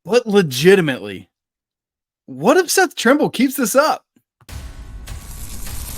But legitimately, what if Seth Trimble keeps this up?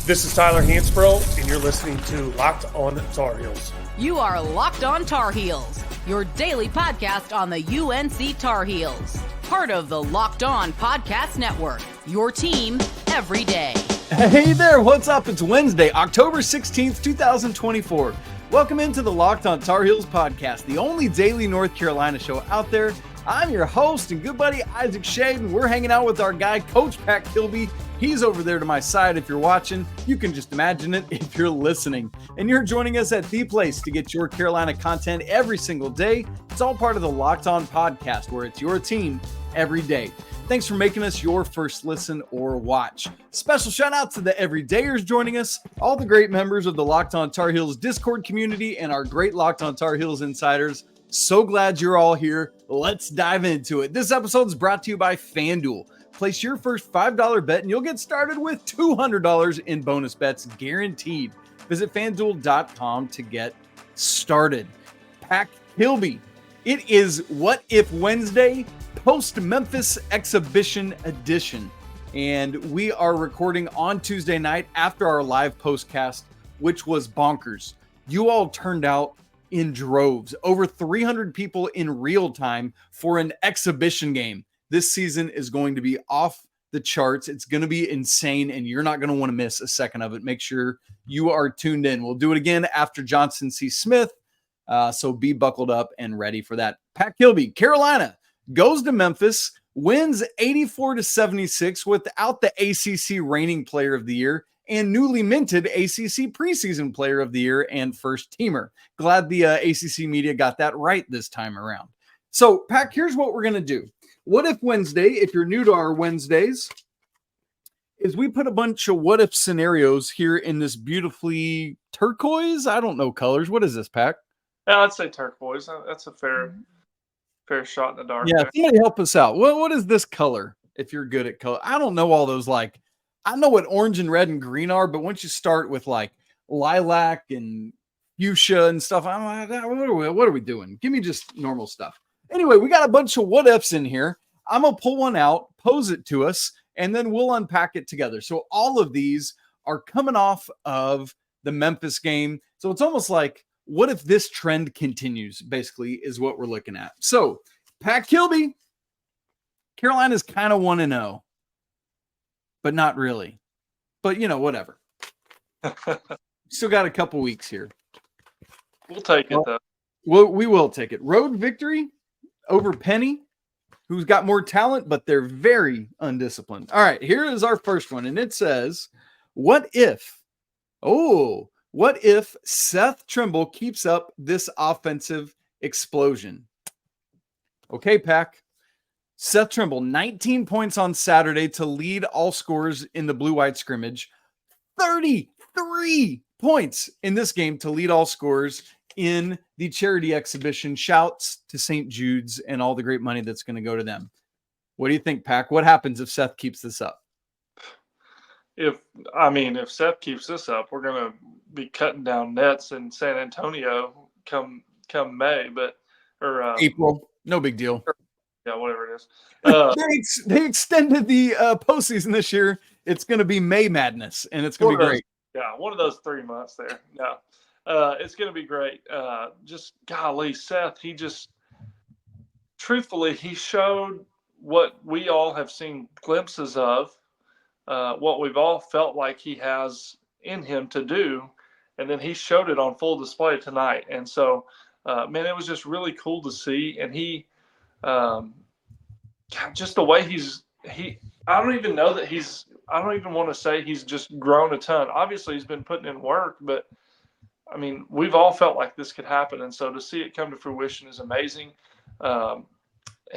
This is Tyler Hansbrough, and you're listening to Locked On Tar Heels. You are Locked On Tar Heels, your daily podcast on the UNC Tar Heels. Part of the Locked On Podcast Network, your team every day. Hey there, what's up? It's Wednesday, October 16th, 2024. Welcome into the Locked On Tar Heels podcast, the only daily North Carolina show out there. I'm your host and good buddy Isaac Shade, and we're hanging out with our guy, Coach Pat Kilby. He's over there to my side if you're watching. You can just imagine it if you're listening. And you're joining us at the place to get your Carolina content every single day. It's all part of the Locked On podcast, where it's your team every day. Thanks for making us your first listen or watch. Special shout out to the everydayers joining us, all the great members of the Locked On Tar Heels Discord community, and our great Locked On Tar Heels insiders. So glad you're all here. Let's dive into it. This episode is brought to you by FanDuel. Place your first $5 bet and you'll get started with $200 in bonus bets guaranteed. Visit FanDuel.com to get started. Pack Kilby. It is What If Wednesday, post-Memphis exhibition edition. And we are recording on Tuesday night after our live postcast, which was bonkers. You all turned out in droves, over 300 people in real time for an exhibition game. This season is going to be off the charts. It's going to be insane, and you're not going to want to miss a second of it. Make sure you are tuned in. We'll do it again after Johnson C. Smith, so be buckled up and ready for that. Pat Kilby, Carolina goes to Memphis, wins 84-76 without the ACC reigning player of the year and newly minted ACC preseason player of the year and first teamer. Glad the ACC media got that right this time around. So, Pat, here's what we're going to do. What If Wednesday, if you're new to our Wednesdays, is we put a bunch of what if scenarios here in this beautifully turquoise, I don't know colors. What is this, Pat? Yeah, I'd say turquoise. That's a fair shot in the dark. Yeah, there. somebody help us out. What is this color, if you're good at color? I don't know all those, like, I know what orange and red and green are, but once you start with, like, lilac and fuchsia and stuff, I'm like, what are we doing? Give me just normal stuff. Anyway, we got a bunch of what ifs in here. I'm going to pull one out, pose it to us, and then we'll unpack it together. So all of these are coming off of the Memphis game. So it's almost like, what if this trend continues, basically, is what we're looking at. So, Pat Kilby, Carolina's kind of 1-0, but not really. But, whatever. Still got a couple weeks here. We'll take it, though. Well, we will take it. Road victory over Penny, who's got more talent, but they're very undisciplined. All right, here is our first one, and it says, what if Seth Trimble keeps up this offensive explosion? Okay, Pack. Seth Trimble, 19 points on Saturday to lead all scorers in the blue-white scrimmage. 33 points in this game to lead all scorers in the charity exhibition. Shouts to St. Jude's and all the great money that's going to go to them. What do you think, Pack? What happens if Seth keeps this up? If Seth keeps this up, we're going to be cutting down nets in San Antonio come May, or April. No big deal. Yeah, whatever it is. They extended the postseason this year. It's going to be May Madness, and it's going to be great. Yeah, one of those 3 months there. No, it's going to be great. Just golly, Seth, truthfully, he showed what we all have seen glimpses of, what we've all felt like he has in him to do, and then he showed it on full display tonight. And so, man, it was just really cool to see. And he, just the way I don't even want to say he's just grown a ton. Obviously, he's been putting in work, but I mean, we've all felt like this could happen. And so to see it come to fruition is amazing.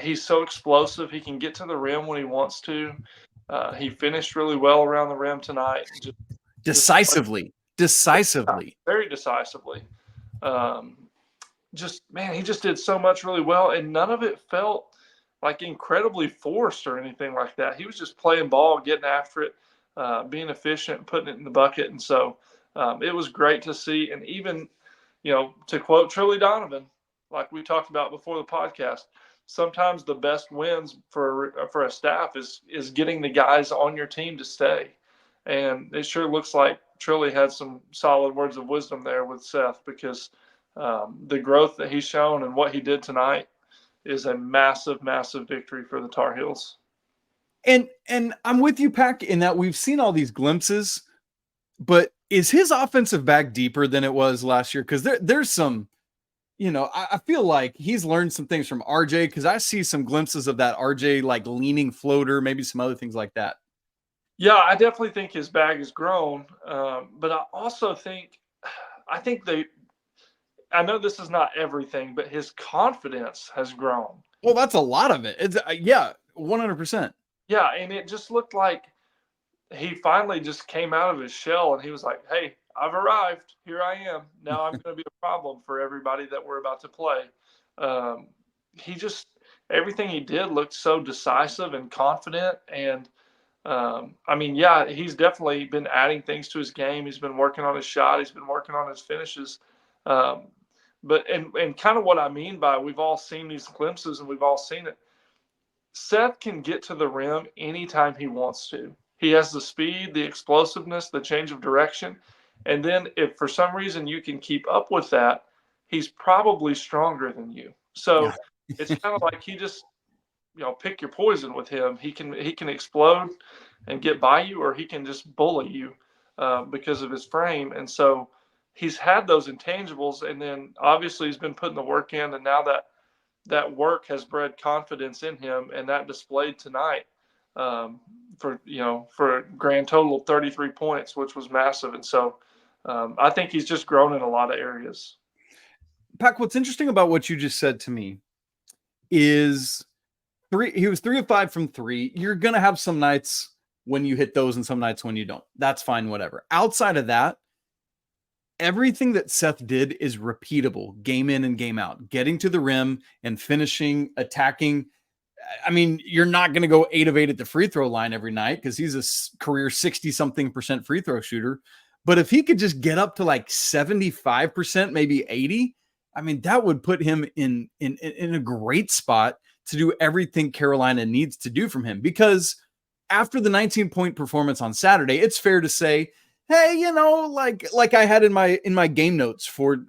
He's so explosive. He can get to the rim when he wants to. He finished really well around the rim tonight. Decisively. Very decisively. He just did so much really well, and none of it felt like incredibly forced or anything like that. He was just playing ball, getting after it, being efficient, putting it in the bucket. And so it was great to see. And even, to quote Trilly Donovan, like we talked about before the podcast, sometimes the best wins for a staff is getting the guys on your team to stay. And it sure looks like Trilly had some solid words of wisdom there with Seth, because the growth that he's shown and what he did tonight is a massive, massive victory for the Tar Heels. And I'm with you, Pack, in that we've seen all these glimpses, but is his offensive bag deeper than it was last year? Because there's some, I feel like he's learned some things from RJ, because I see some glimpses of that RJ like leaning floater, maybe some other things like that. Yeah, I definitely think his bag has grown, but I also think, I know this is not everything, but his confidence has grown. Well, that's a lot of it. It's 100%. Yeah, and it just looked like he finally just came out of his shell, and he was like, hey, I've arrived. Here I am. Now I'm going to be a problem for everybody that we're about to play. Everything he did looked so decisive and confident. And, he's definitely been adding things to his game. He's been working on his shot. He's been working on his finishes. But kind of what I mean by we've all seen these glimpses and we've all seen it. Seth can get to the rim anytime he wants to. He has the speed, the explosiveness, the change of direction. And then if for some reason you can keep up with that, he's probably stronger than you. So it's kind of like he just, pick your poison with him. He can explode and get by you, or he can just bully you because of his frame. And so he's had those intangibles, and then obviously he's been putting the work in, and now that work has bred confidence in him, and that displayed tonight for a grand total of 33 points, which was massive. And so I think he's just grown in a lot of areas. Pac, what's interesting about what you just said to me is he was 3 of 5 from 3. You're going to have some nights when you hit those and some nights when you don't. That's fine, whatever. Outside of that, everything that Seth did is repeatable, game in and game out, getting to the rim and finishing, attacking. I mean, you're not going to go 8 of 8 at the free throw line every night because he's a career 60-something% free throw shooter. But if he could just get up to like 75%, maybe 80, I mean, that would put him in a great spot to do everything Carolina needs to do from him. Because after the 19-point performance on Saturday, it's fair to say, hey, like I had in my game notes for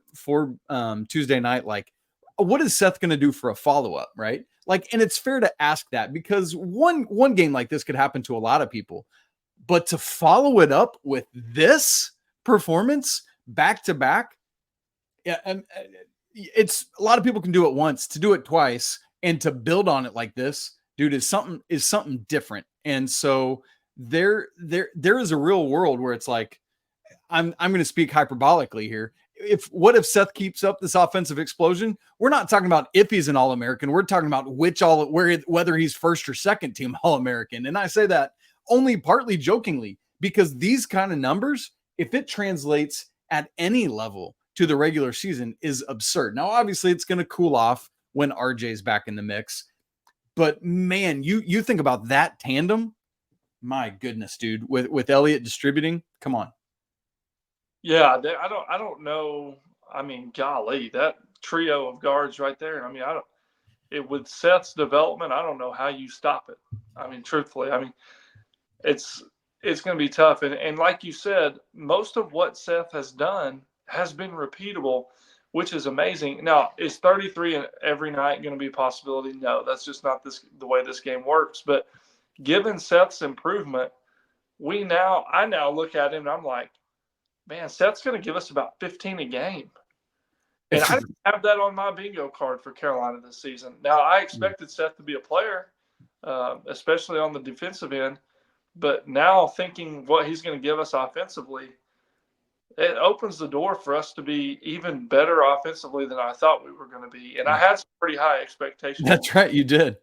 Tuesday night, like, what is Seth going to do for a follow-up, right? Like, and it's fair to ask that because one game like this could happen to a lot of people, but to follow it up with this performance back to back, it's a lot of people can do it once. To do it twice and to build on it like this, dude, is something different. And so there is a real world where it's like, I'm going to speak hyperbolically here. What if Seth keeps up this offensive explosion? We're not talking about if he's an All-American. We're talking about whether he's first or second team All-American. And I say that only partly jokingly, because these kind of numbers, if it translates at any level to the regular season, is absurd. Now, obviously it's going to cool off when RJ's back in the mix, but man, you think about that tandem. My goodness, dude, with Elliot distributing, come on. Yeah, I don't know. I mean, golly, that trio of guards right there. I mean, with Seth's development, I don't know how you stop it. I mean, truthfully, it's going to be tough. And like you said, most of what Seth has done has been repeatable, which is amazing. Now, is 33 every night going to be a possibility? No, that's just not the way this game works. But given Seth's improvement, I now look at him and I'm like, man, Seth's going to give us about 15 a game. And I didn't have that on my bingo card for Carolina this season. Now, I expected Seth to be a player, especially on the defensive end. But now thinking what he's going to give us offensively, it opens the door for us to be even better offensively than I thought we were going to be. And I had some pretty high expectations. That's right, you did.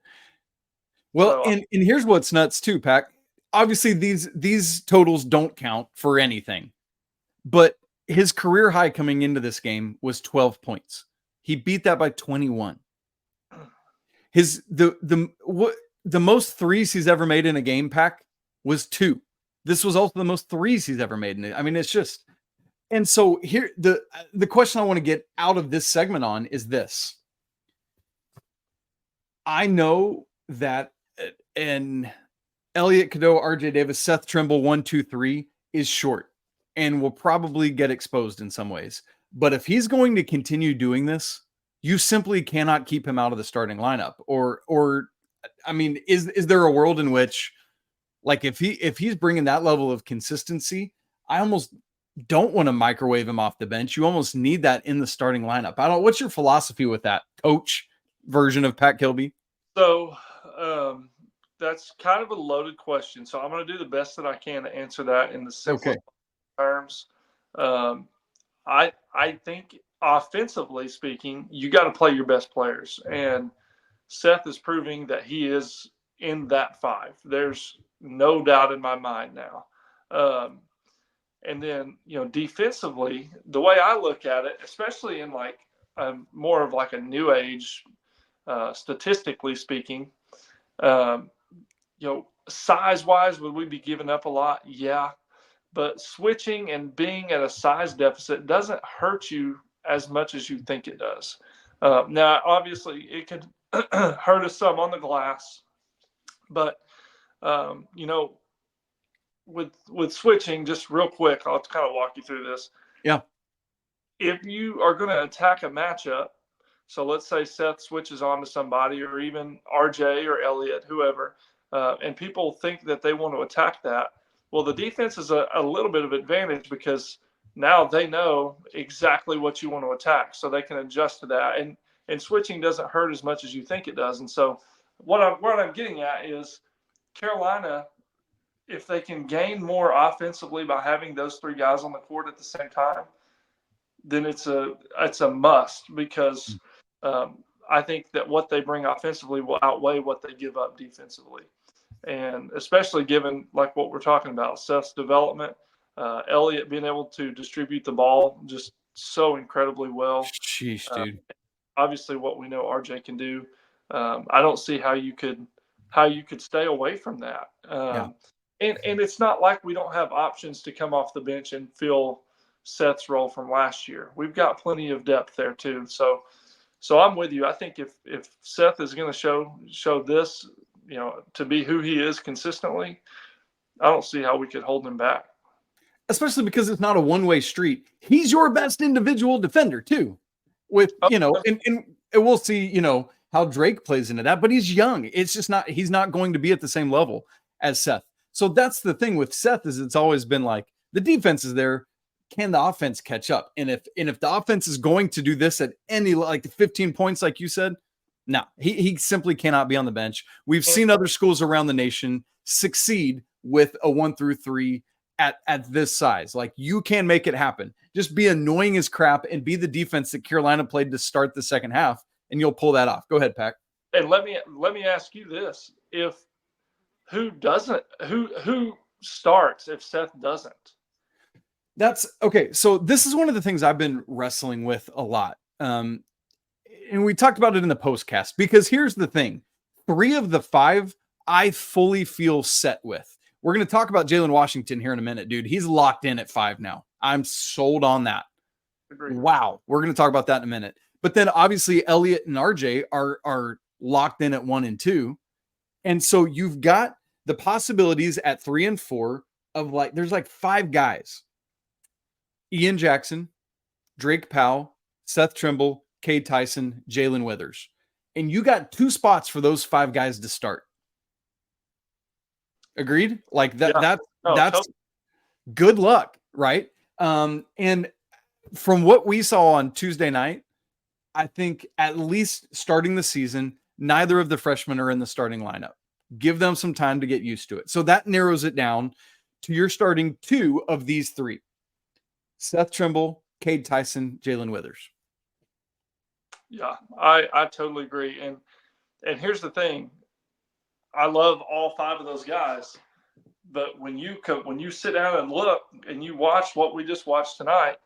Well, and here's what's nuts too, Pac. Obviously, these totals don't count for anything. But his career high coming into this game was 12 points. He beat that by 21. The most threes he's ever made in a game, Pac, was 2. This was also the most threes he's ever made in it. I mean, it's just, and so here the question I want to get out of this segment on is this. I know that and Elliot, Cadeau, RJ Davis, Seth Trimble, 1, 2, 3 is short and will probably get exposed in some ways. But if he's going to continue doing this, you simply cannot keep him out of the starting lineup. Or I mean, is there a world in which, like, if he's bringing that level of consistency, I almost don't want to microwave him off the bench. You almost need that in the starting lineup. What's your philosophy with that, coach version of Pat Kilby? So that's kind of a loaded question. So I'm going to do the best that I can to answer that in the simplest terms. I think offensively speaking, you got to play your best players. And Seth is proving that he is in that five. There's no doubt in my mind now. And then, defensively, the way I look at it, especially in like more of like a new age, statistically speaking, size-wise, would we be giving up a lot? Yeah. But switching and being at a size deficit doesn't hurt you as much as you think it does. Now, obviously, it could hurt us some on the glass. But, with switching, just real quick, I'll kind of walk you through this. Yeah. If you are going to attack a matchup, so let's say Seth switches on to somebody or even RJ or Elliot, whoever, and people think that they want to attack that, well, the defense is a little bit of advantage because now they know exactly what you want to attack, so they can adjust to that. And switching doesn't hurt as much as you think it does. And so what I'm getting at is Carolina, if they can gain more offensively by having those three guys on the court at the same time, then it's a must because I think that what they bring offensively will outweigh what they give up defensively. And especially given like what we're talking about, Seth's development, Elliot being able to distribute the ball just so incredibly well. Sheesh, dude. Obviously what we know RJ can do. I don't see how you could stay away from that. And it's not like we don't have options to come off the bench and fill Seth's role from last year. We've got plenty of depth there too. So I'm with you. I think if Seth is going to show this, to be who he is consistently, I don't see how we could hold him back. Especially because it's not a one-way street. He's your best individual defender too. And we'll see, how Drake plays into that, but he's young. It's just he's not going to be at the same level as Seth. So that's the thing with Seth is it's always been like the defense is there. Can the offense catch up? And if the offense is going to do this at any, like the 15 points, like you said, no, he simply cannot be on the bench. We've seen other schools around the nation succeed with a 1 through 3 at this size. Like you can make it happen. Just be annoying as crap and be the defense that Carolina played to start the second half, and you'll pull that off. Go ahead, Pac. And let me ask you this: who starts if Seth doesn't? That's okay. So this is one of the things I've been wrestling with a lot. And we talked about it in the postcast because here's the thing. 3 of the 5 I fully feel set with. We're going to talk about Jaylen Washington here in a minute, dude. He's locked in at 5 now. I'm sold on that. Agreed. Wow. We're going to talk about that in a minute. But then obviously Elliot and RJ are locked in at 1 and 2. And so you've got the possibilities at 3 and 4 of there's 5 guys. Ian Jackson, Drake Powell, Seth Trimble, Cade Tyson, Jaylen Withers. And you got 2 spots for those 5 guys to start. Agreed? That's totally. Good luck, right? And from what we saw on Tuesday night, I think at least starting the season, neither of the freshmen are in the starting lineup. Give them some time to get used to it. So that narrows it down to you're starting 2 of these 3. Seth Trimble, Cade Tyson, Jaylen Withers. Yeah, I totally agree. And here's the thing. I love all 5 of those guys, but when you sit down and look and you watch what we just watched tonight,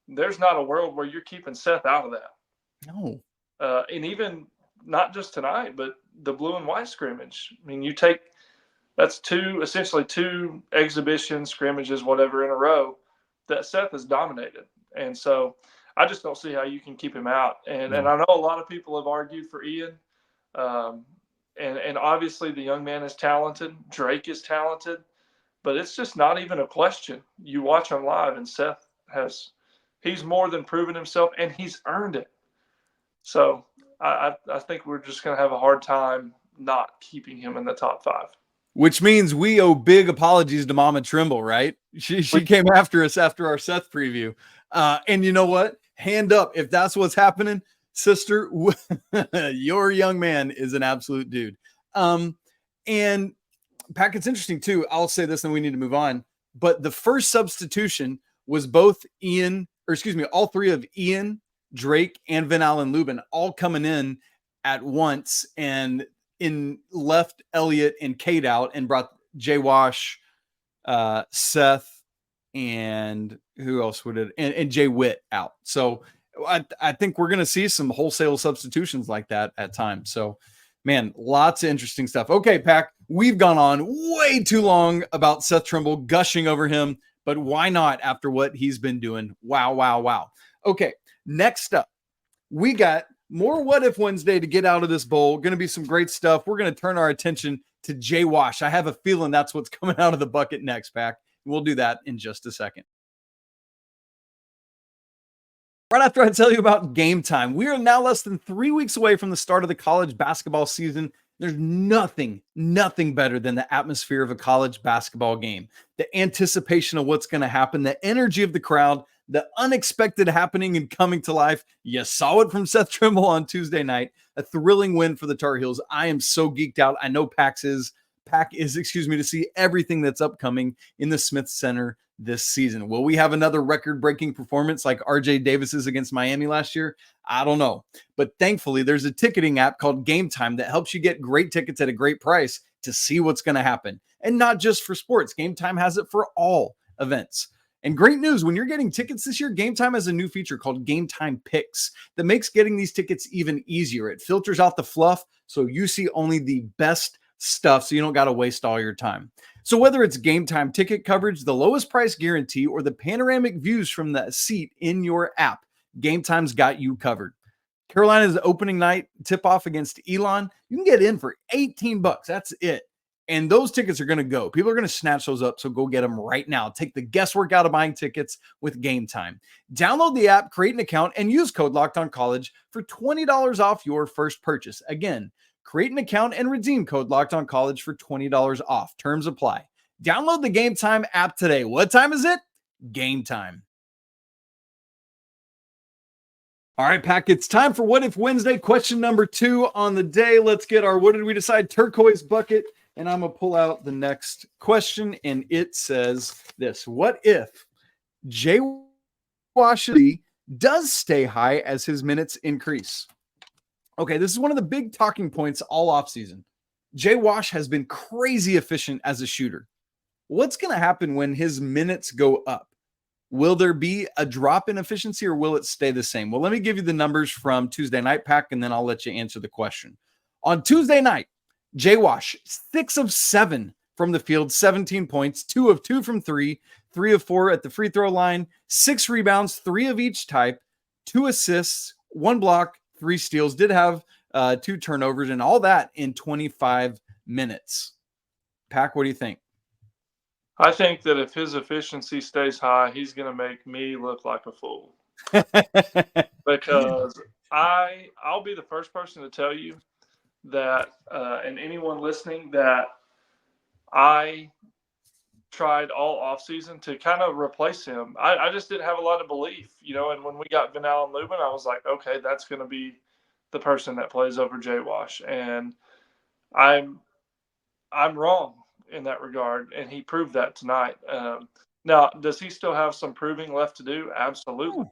there's not a world where you're keeping Seth out of that. No. And even not just tonight, but the blue and white scrimmage. I mean, that's essentially 2 exhibition scrimmages, whatever, in a row that Seth has dominated. And so I just don't see how you can keep him out. And I know a lot of people have argued for Ian. And obviously the young man is talented. Drake is talented, but it's just not even a question. You watch him live, and he's more than proven himself, and he's earned it. So I think we're just going to have a hard time not keeping him in the top 5. Which means we owe big apologies to Mama Trimble, right? She came after us after our Seth preview. And you know what? Hand up, if that's what's happening, sister, your young man is an absolute dude. And Pack, it's interesting too. I'll say this, and we need to move on. But the first substitution was both all three of Ian, Drake, and Allen Lubin all coming in at once, and left Elliot and Cade out and brought Wash, Seth, and who else would it? And Jay Witt out. So I think we're going to see some wholesale substitutions like that at times. So, man, lots of interesting stuff. Okay, Pack, we've gone on way too long about Seth Trimble, gushing over him, but why not after what he's been doing? Wow, wow, wow. Okay, next up, we got more What If Wednesday to get out of this bowl. Going to be some great stuff. We're going to turn our attention to Jay Wash. I have a feeling that's what's coming out of the bucket next, Pack. We'll do that in just a second. Right after I tell you about Game Time, we are now less than 3 weeks away from the start of the college basketball season. There's nothing better than the atmosphere of a college basketball game. The anticipation of what's going to happen, the energy of the crowd, the unexpected happening and coming to life. You saw it from Seth Trimble on Tuesday night. A thrilling win for the Tar Heels. I am so geeked out. I know Pack is, to see everything that's upcoming in the Smith Center this season. Will we have another record-breaking performance like RJ Davis's against Miami last year? I don't know. But thankfully, there's a ticketing app called Game Time that helps you get great tickets at a great price to see what's going to happen. And not just for sports. Game Time has it for all events. And great news, when you're getting tickets this year, Game Time has a new feature called Game Time Picks that makes getting these tickets even easier. It filters out the fluff so you see only the best stuff, so you don't got to waste all your time. So whether it's Game Time ticket coverage, the lowest price guarantee, or the panoramic views from the seat in your app, Game Time's got you covered. Carolina's opening night tip-off against Elon, you can get in for $18. That's it. And those tickets are going to go. People are going to snatch those up, so go get them right now. Take the guesswork out of buying tickets with Game Time. Download the app, create an account, and use code LOCKEDONCollege for $20 off your first purchase. Again, create an account and redeem code LOCKEDONCollege for $20 off. Terms apply. Download the Game Time app today. What time is it? Game time. All right, Pack, it's time for What If Wednesday. Question number 2 on the day. Let's get our What Did We Decide turquoise bucket. And I'm going to pull out the next question, and it says this. What if Jay Washington does stay high as his minutes increase? Okay, this is one of the big talking points all offseason. Jay Wash has been crazy efficient as a shooter. What's going to happen when his minutes go up? Will there be a drop in efficiency, or will it stay the same? Well, let me give you the numbers from Tuesday night, Pack, and then I'll let you answer the question. On Tuesday night, Jay Wash, 6 of 7 from the field, 17 points, 2 of 2 from 3, 3 of 4 at the free throw line, 6 rebounds, 3 of each type, 2 assists, 1 block, 3 steals, did have 2 turnovers, and all that in 25 minutes. Pack, what do you think? I think that if his efficiency stays high, he's going to make me look like a fool. Because I'll be the first person to tell you that, and anyone listening, that I tried all offseason to kind of replace him. I just didn't have a lot of belief, and when we got Allen Lubin, I was like, okay, that's going to be the person that plays over Jay Wash. And I'm wrong in that regard, and he proved that tonight. Now, does he still have some proving left to do? Absolutely.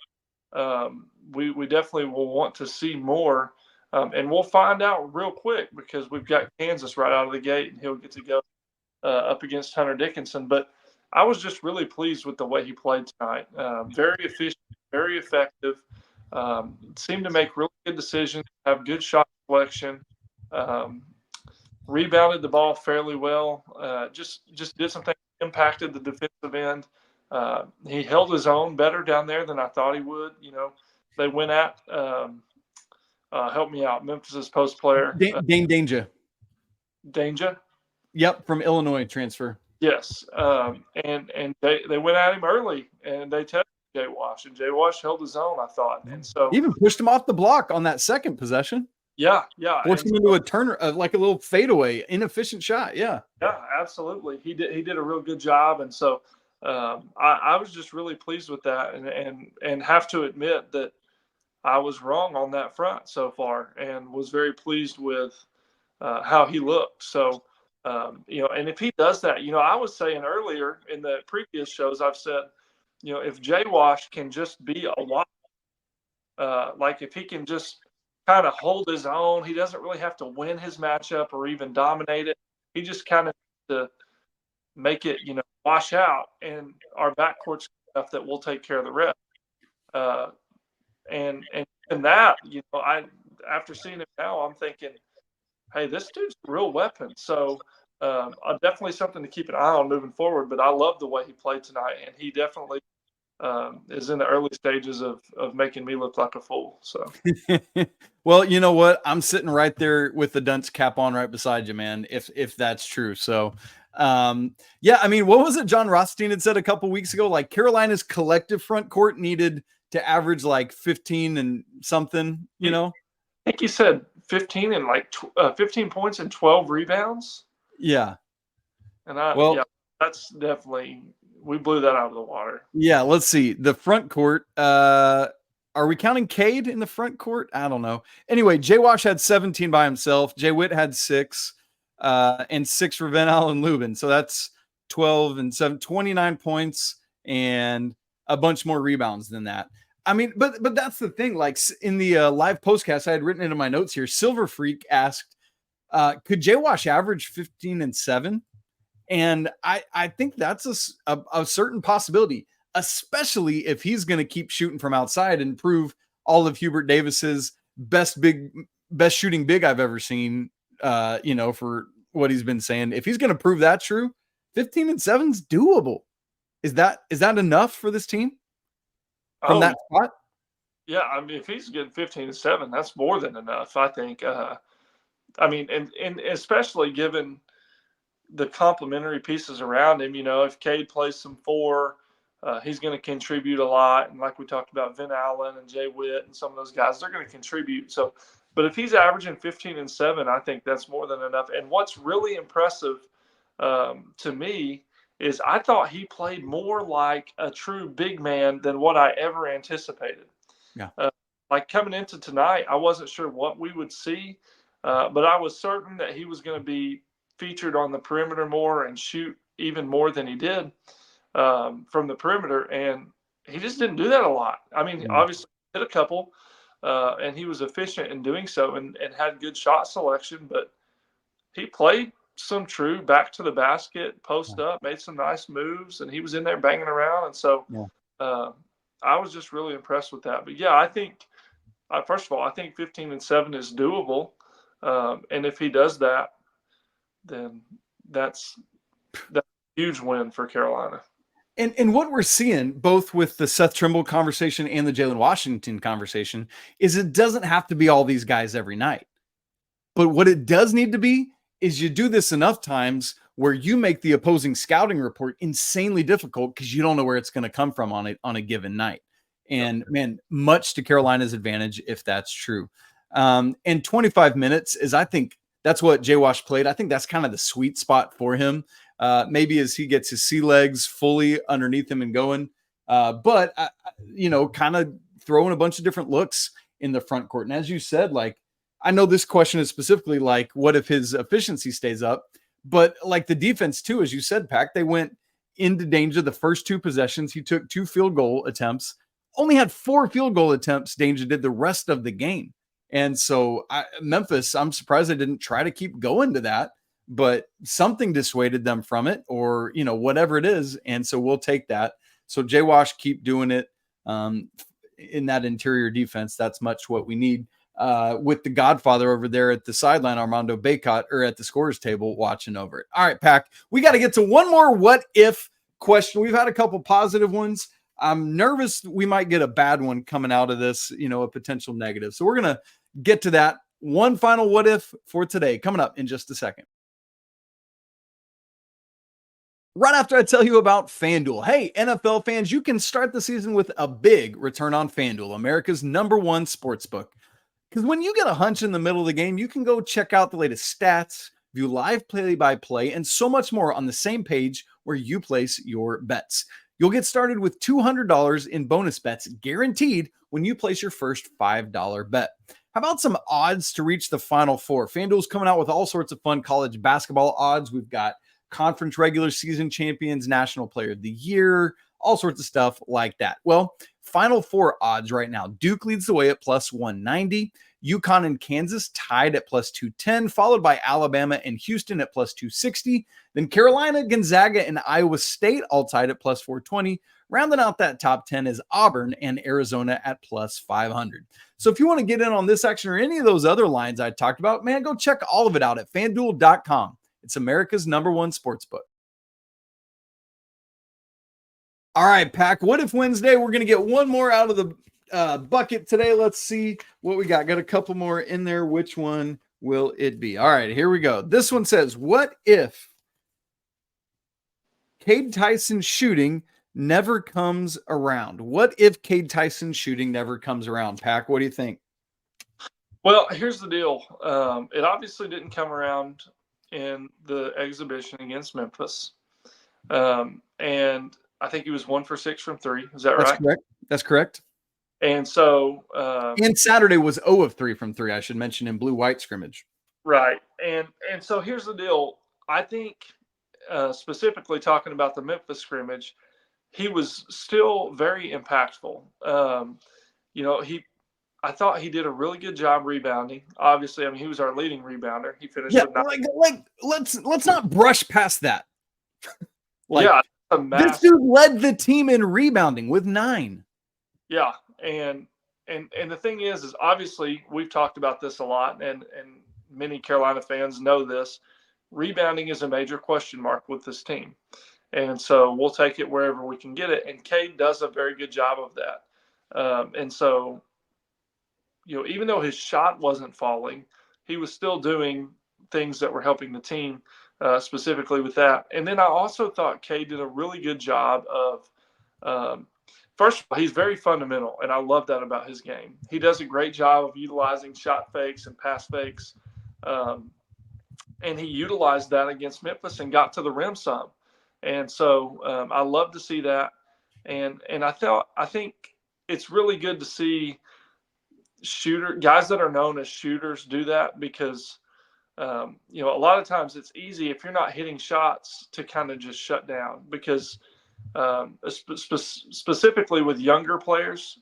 We definitely will want to see more. And we'll find out real quick because we've got Kansas right out of the gate, and he'll get to go up against Hunter Dickinson. But I was just really pleased with the way he played tonight. Very efficient, very effective. Seemed to make really good decisions, have good shot selection. Rebounded the ball fairly well. Just did some things, impacted the defensive end. He held his own better down there than I thought he would. They went at help me out. Memphis's post player. Dane Danger. Danger? Yep, from Illinois transfer. Yes. And they went at him early, and they tested Jay Wash, and Jay Wash held his own, I thought. And so even pushed him off the block on that second possession. Yeah. Forced him into a turner, like a little fadeaway, inefficient shot. Yeah, absolutely. He did a real good job, and so I was just really pleased with that, and have to admit that I was wrong on that front so far, and was very pleased with how he looked. So, and if he does that, I was saying earlier in the previous shows, I've said, if Jay Wash can just be a lot, like if he can just kind of hold his own, he doesn't really have to win his matchup or even dominate it. He just kind of to make it, wash out, and our backcourt's enough that we'll take care of the rest. And that, after seeing him now, I'm thinking, hey, this dude's a real weapon. So definitely something to keep an eye on moving forward. But I love the way he played tonight, and he definitely is in the early stages of making me look like a fool. So, well, you know what? I'm sitting right there with the dunce cap on right beside you, man. If that's true. So, yeah, I mean, what was it John Rothstein had said a couple weeks ago? Like Carolina's collective front court needed to average like 15 and something, I think he said 15 and like 15 points and 12 rebounds. Yeah. And that's definitely, we blew that out of the water. Yeah. Let's see the front court. Are we counting Cade in the front court? I don't know. Anyway, Jay Wash had 17 by himself. Jay Witt had 6, and 6 for Allen Lubin. So that's 12 and 7, 29 points and a bunch more rebounds than that. I mean, but that's the thing. Like in the live postcast, I had written into my notes here. Silver Freak asked, could Jay Wash average 15 and 7? And I think that's a certain possibility, especially if he's going to keep shooting from outside and prove all of Hubert Davis's best shooting big I've ever seen, for what he's been saying. If he's going to prove that true, 15 and 7's doable. Is that enough for this team from that spot? Yeah, I mean, if he's getting 15 and 7, that's more than enough, I think. I mean, and especially given the complementary pieces around him, if Cade plays some 4, he's going to contribute a lot. And like we talked about, Vin Allen and Jay Witt and some of those guys, they're going to contribute. So, but if he's averaging 15 and 7, I think that's more than enough. And what's really impressive to me is I thought he played more like a true big man than what I ever anticipated. Yeah. Like coming into tonight, I wasn't sure what we would see, but I was certain that he was going to be featured on the perimeter more and shoot even more than he did from the perimeter. And he just didn't do that a lot. I mean, obviously he hit a couple, and he was efficient in doing so and had good shot selection, but he played some true back to the basket, post up, made some nice moves, and he was in there banging around. And so I was just really impressed with that. But yeah, I think, first of all, I think 15 and 7 is doable. And if he does that, then that's a huge win for Carolina. And what we're seeing both with the Seth Trimble conversation and the Jaylen Washington conversation is it doesn't have to be all these guys every night. But what it does need to be is you do this enough times where you make the opposing scouting report insanely difficult because you don't know where it's going to come from on a given night. And man, much to Carolina's advantage if that's true. And 25 minutes is, I think, that's what Jay Wash played. I think that's kind of the sweet spot for him. Maybe as he gets his sea legs fully underneath him and going. But kind of throwing a bunch of different looks in the front court. And as you said, like, I know this question is specifically like, what if his efficiency stays up? But like the defense too, as you said, Pac, they went into danger the first 2 possessions. He took 2 field goal attempts, only had 4 field goal attempts. Danger did the rest of the game. And so Memphis, I'm surprised they didn't try to keep going to that, but something dissuaded them from it or, whatever it is. And so we'll take that. So Jay Wash, keep doing it in that interior defense. That's much what we need. With the Godfather over there at the sideline, Armando Baycott, or at the scorer's table watching over it. All right, Pac, we got to get to one more what if question. We've had a couple positive ones. I'm nervous we might get a bad one coming out of this, a potential negative. So we're going to get to that. One final what if for today coming up in just a second. Right after I tell you about FanDuel. Hey, NFL fans, you can start the season with a big return on FanDuel, America's #1 sportsbook. Because when you get a hunch in the middle of the game, you can go check out the latest stats, view live play-by-play, and so much more on the same page where you place your bets. You'll get started with $200 in bonus bets guaranteed when you place your first $5 bet. How about some odds to reach the Final Four? FanDuel's coming out with all sorts of fun college basketball odds. We've got conference regular season champions, national player of the year, all sorts of stuff like that. Well, Final Four odds right now. Duke leads the way at plus 190. UConn and Kansas tied at plus 210, followed by Alabama and Houston at plus 260. Then Carolina, Gonzaga, and Iowa State all tied at plus 420. Rounding out that top 10 is Auburn and Arizona at plus 500. So if you want to get in on this action or any of those other lines I talked about, man, go check all of it out at FanDuel.com. It's America's #1 sportsbook. All right, Pack. What if Wednesday? We're going to get one more out of the bucket today. Let's see what we got. Got a couple more in there. Which one will it be? All right, here we go. This one says, what if Cade Tyson shooting never comes around? What if Cade Tyson shooting never comes around? Pack, what do you think? Well, here's the deal. It obviously didn't come around in the exhibition against Memphis. And I think he was 1 for 6 from 3. Is that right? That's correct. That's correct. And so, and Saturday was 0 of 3 from 3. I should mention in blue-white scrimmage. Right. And so here's the deal. I think specifically talking about the Memphis scrimmage, he was still very impactful. I thought he did a really good job rebounding. Obviously, I mean, he was our leading rebounder. He finished with 9. Let's not brush past that. This dude led the team in rebounding with 9. Yeah, and the thing is obviously we've talked about this a lot, and many Carolina fans know this. Rebounding is a major question mark with this team, and so we'll take it wherever we can get it. And Cade does a very good job of that. And so, even though his shot wasn't falling, he was still doing things that were helping the team. Specifically with that. And then I also thought Cade did a really good job of, first of all, he's very fundamental, and I love that about his game. He does a great job of utilizing shot fakes and pass fakes, and he utilized that against Memphis and got to the rim some. And so I love to see that. And I think it's really good to see guys that are known as shooters do that, because a lot of times it's easy if you're not hitting shots to kind of just shut down, because specifically with younger players,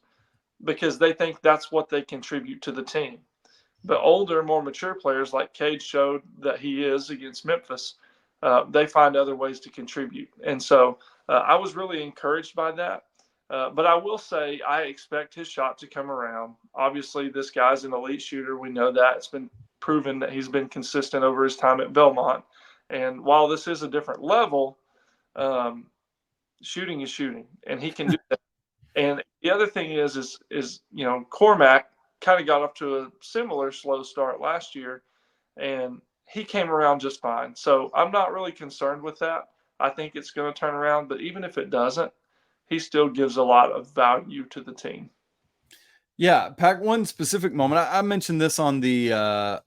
because they think that's what they contribute to the team. But older, more mature players like Cade showed that he is against Memphis, they find other ways to contribute. And so I was really encouraged by that. But I will say I expect his shot to come around. Obviously, this guy's an elite shooter. We know that. It's been proven that he's been consistent over his time at Belmont. And while this is a different level, shooting is shooting, and he can do that. And the other thing is Cormac kind of got off to a similar slow start last year, and he came around just fine. So I'm not really concerned with that. I think it's going to turn around, but even if it doesn't, he still gives a lot of value to the team. Yeah, Pack, one specific moment. I mentioned this on the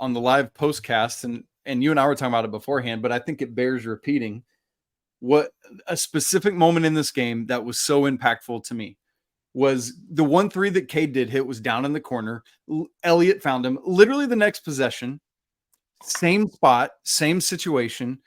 live postcast, and you and I were talking about it beforehand, but I think it bears repeating. What a specific moment in this game that was so impactful to me was the 1-3 that Cade did hit was down in the corner. Elliot found him literally the next possession, same spot, same situation.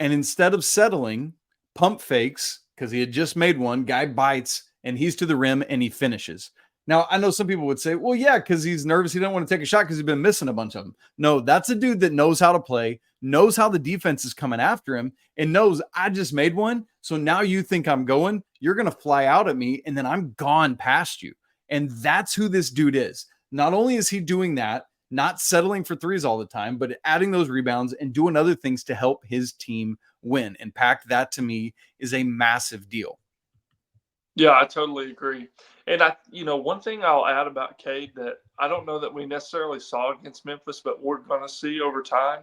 And instead of settling, pump fakes, because he had just made one, guy bites, and he's to the rim, and he finishes. Now, I know some people would say, well, yeah, because he's nervous. He didn't want to take a shot because he's been missing a bunch of them. No, that's a dude that knows how to play, knows how the defense is coming after him, and knows I just made one. So now you think I'm going, you're going to fly out at me, and then I'm gone past you. And that's who this dude is. Not only is he doing that, not settling for threes all the time, but adding those rebounds and doing other things to help his team win. And Pack, that to me is a massive deal. Yeah, I totally agree. And one thing I'll add about Cade that I don't know that we necessarily saw against Memphis, but we're going to see over time.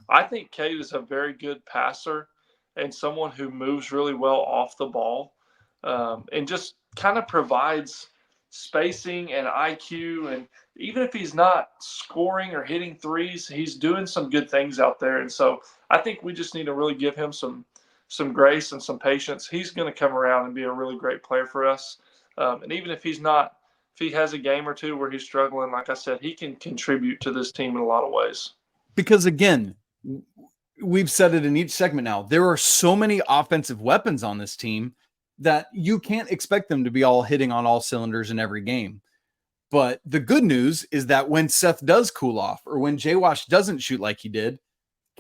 I think Cade is a very good passer and someone who moves really well off the ball, and just kind of provides spacing and IQ. And even if he's not scoring or hitting threes, he's doing some good things out there. And so I think we just need to really give him some grace and some patience. He's going to come around and be a really great player for us. And even if if he has a game or two where he's struggling, like I said, he can contribute to this team in a lot of ways. Because again, we've said it in each segment now, there are so many offensive weapons on this team that you can't expect them to be all hitting on all cylinders in every game. But the good news is that when Seth does cool off, or when J-Wash doesn't shoot like he did,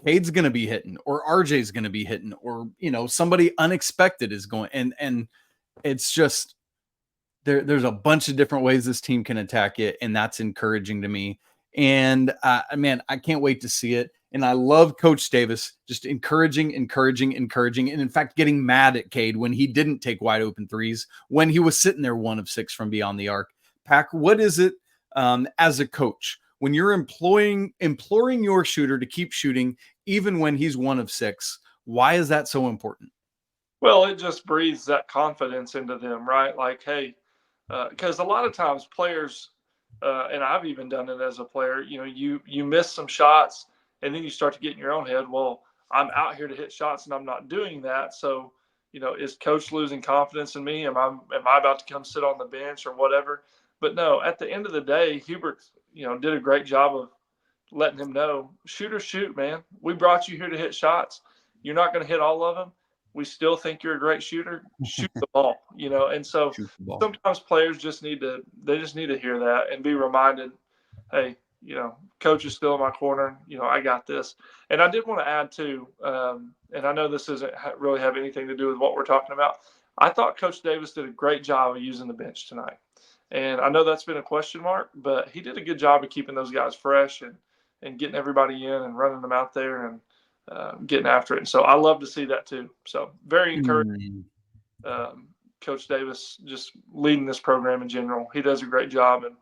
Cade's going to be hitting, or RJ's going to be hitting, or, somebody unexpected is going. And it's just, there's a bunch of different ways this team can attack it. And that's encouraging to me. And man, I can't wait to see it. And I love Coach Davis, just encouraging, and in fact, getting mad at Cade when he didn't take wide open threes, when he was sitting there 1 of 6 from beyond the arc. Pack, what is it as a coach when you're imploring your shooter to keep shooting, even when he's 1 of 6? Why is that so important? Well, it just breathes that confidence into them, right? Like, hey, because a lot of times players, and I've even done it as a player, you miss some shots and then you start to get in your own head. Well, I'm out here to hit shots and I'm not doing that. So, is coach losing confidence in me? Am I about to come sit on the bench or whatever? But no, at the end of the day, Hubert, did a great job of letting him know, shoot or shoot, man. We brought you here to hit shots. You're not going to hit all of them. We still think you're a great shooter. Shoot the ball, And so sometimes players just need to hear that and be reminded, hey, coach is still in my corner. I got this. And I did want to add too, and I know this doesn't really have anything to do with what we're talking about. I thought Coach Davis did a great job of using the bench tonight. And I know that's been a question mark, but he did a good job of keeping those guys fresh and getting everybody in and running them out there and getting after it. And so I love to see that too. So very encouraging. Coach Davis just leading this program in general. He does a great job, and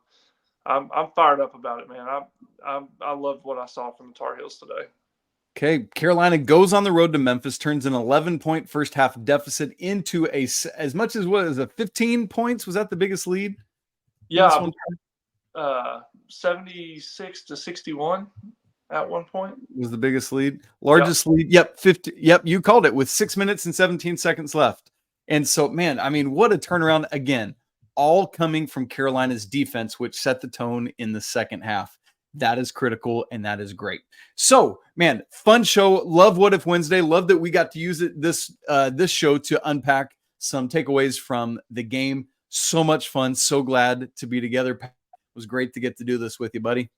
I'm fired up about it, man. I loved what I saw from the Tar Heels today. Okay, Carolina goes on the road to Memphis, turns an 11-point first half deficit into as much as what is it, 15 points? Was that the biggest lead? Yeah, 76-61 at one point was the biggest lead, largest lead. Yep, 50. Yep, you called it, with 6 minutes and 17 seconds left. And so, man, I mean, what a turnaround again! All coming from Carolina's defense, which set the tone in the second half. That is critical, and that is great. So, man, fun show. Love What If Wednesday. Love that we got to use it this show to unpack some takeaways from the game. So much fun. So glad to be together. It was great to get to do this with you, buddy.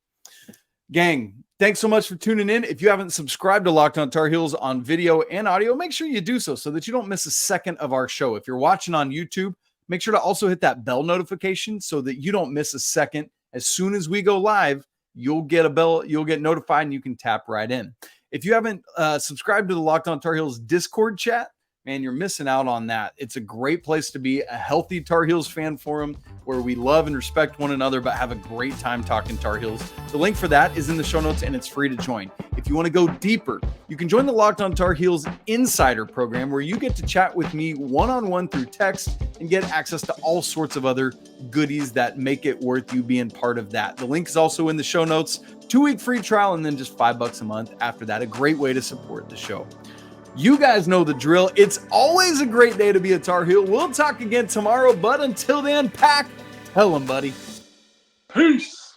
Gang, thanks so much for tuning in. If you haven't subscribed to Locked On Tar Heels on video and audio, make sure you do so that you don't miss a second of our show. If you're watching on YouTube, make sure to also hit that bell notification so that you don't miss a second. As soon as we go live, you'll get a bell, you'll get notified, and you can tap right in. If you haven't subscribed to the Locked On Tar Heels Discord chat, man, you're missing out on that. It's a great place to be, a healthy Tar Heels fan forum where we love and respect one another, but have a great time talking Tar Heels. The link for that is in the show notes, and it's free to join. If you want to go deeper, you can join the Locked On Tar Heels Insider program, where you get to chat with me one-on-one through text and get access to all sorts of other goodies that make it worth you being part of that. The link is also in the show notes. 2-week free trial, and then just $5 a month after that. A great way to support the show. You guys know the drill. It's always a great day to be a Tar Heel. We'll talk again tomorrow, but until then, Pack, tell them, buddy. Peace.